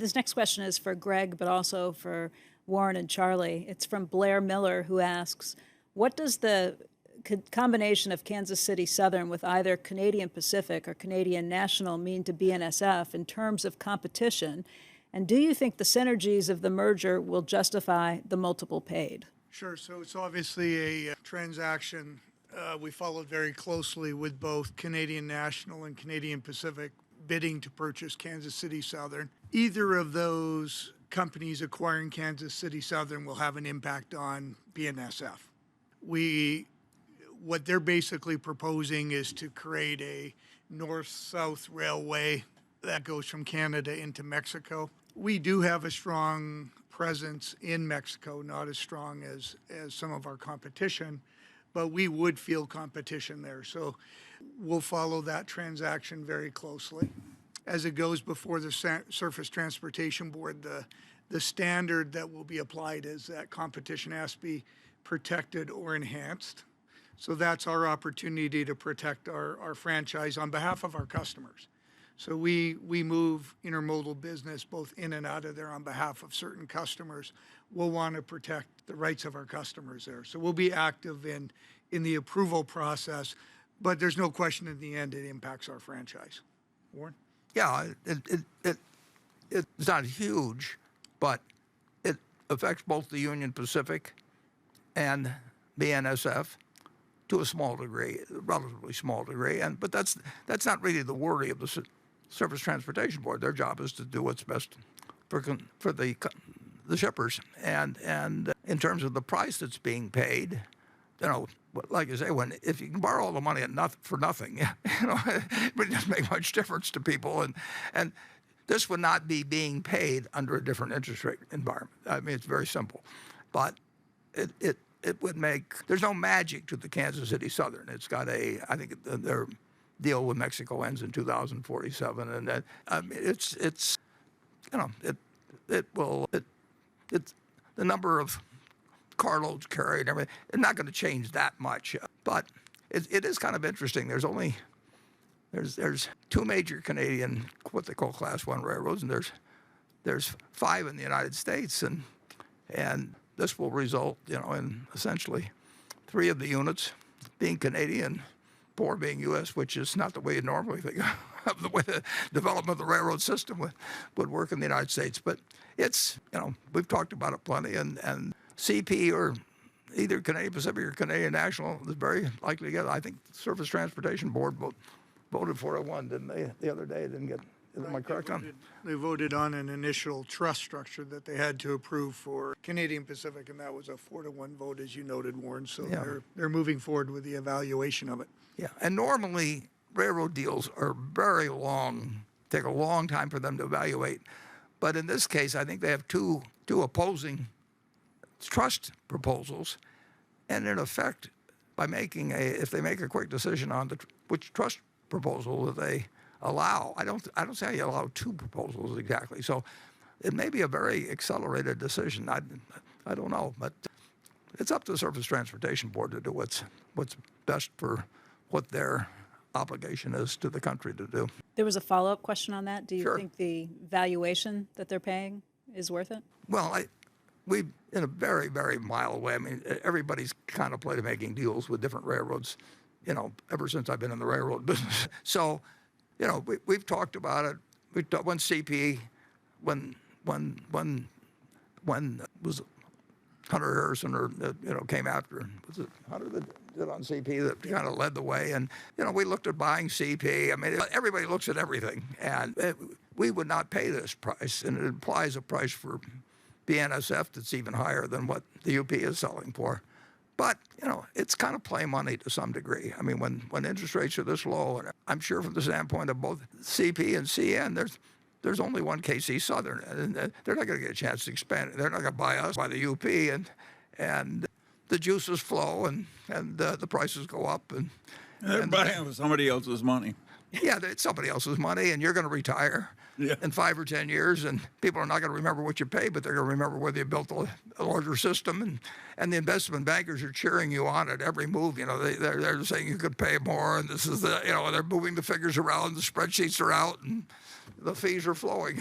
This next question is for Greg, but also for Warren and Charlie. It's from Blair Miller, who asks, what does the combination of Kansas City Southern with either Canadian Pacific or Canadian National mean to BNSF in terms of competition? And do you think the synergies of the merger will justify the multiple paid? Sure. So it's obviously a transaction we followed very closely with both Canadian National and Canadian Pacific bidding to purchase Kansas City Southern. Either of those companies acquiring Kansas City Southern will have an impact on BNSF. What they're basically proposing is to create a north-south railway that goes from Canada into Mexico. We do have a strong presence in Mexico, not as strong as some of our competition, but we would feel competition there. So we'll follow that transaction very closely. As it goes before the Surface Transportation Board, the standard that will be applied is that competition has to be protected or enhanced. So that's our opportunity to protect our franchise on behalf of our customers. So we move intermodal business both in and out of there on behalf of certain customers. We'll want to protect the rights of our customers there. So we'll be active in the approval process, but there's no question in the end it impacts our franchise. Warren? Yeah, it's not huge, but it affects both the Union Pacific and BNSF to a small degree, a relatively small degree. But that's not really the worry of the Surface Transportation Board. Their job is to do what's best for the shippers. And in terms of the price that's being paid, like you say, if you can borrow all the money for nothing, it doesn't make much difference to people. And this would not be being paid under a different interest rate environment. I mean, it's very simple, but it would make. There's no magic to the Kansas City Southern. It's got I think their deal with Mexico ends in 2047, and that it's the number of carloads carried and everything. It's not going to change that much, but it is kind of interesting. There's two major Canadian what they call Class 1 railroads, and there's 5 in the United States, and this will result, in essentially 3 of the units being Canadian, 4 being U.S., which is not the way you normally think of the way the development of the railroad system would work in the United States. But it's, we've talked about it plenty, and CP or either Canadian Pacific or Canadian National is very likely to get it. I think the Surface Transportation Board voted for it didn't they, the other day? Didn't get. Am I correct on? They voted on an initial trust structure that they had to approve for Canadian Pacific, and that was a 4-1 vote, as you noted, Warren. So yeah. They're moving forward with the evaluation of it. Yeah, and normally railroad deals are very long, take a long time for them to evaluate. But in this case, I think they have two opposing trust proposals, and in effect, by if they make a quick decision on which trust proposal that they allow, I don't say you allow 2 proposals exactly. So it may be a very accelerated decision. I don't know, but it's up to the Surface Transportation Board to do what's best for what their obligation is to the country to do. There was a follow-up question on that. Do you Sure. think the valuation that they're paying is worth it? Well, we in a very, very mild way. I mean, everybody's contemplated making deals with different railroads, ever since I've been in the railroad business. So, we've talked about it. When CP, when was Hunter Harrison or came after, was it Hunter that did on CP that kind of led the way? And we looked at buying CP. I mean, everybody looks at everything, and we would not pay this price, and it implies a price for BNSF that's even higher than what the UP is selling for. But, it's kind of play money to some degree. I mean, when interest rates are this low, and I'm sure from the standpoint of both CP and CN, there's only one KC Southern, and they're not going to get a chance to expand it. They're not going to buy us, by the UP, and the juices flow, and the prices go up. And they're buying with somebody else's money. Yeah, it's somebody else's money, and you're going to retire in 5 or 10 years, and people are not going to remember what you paid, but they're going to remember whether you built a larger system, and the investment bankers are cheering you on at every move. They're saying you could pay more, and this is they're moving the figures around, the spreadsheets are out, and the fees are flowing.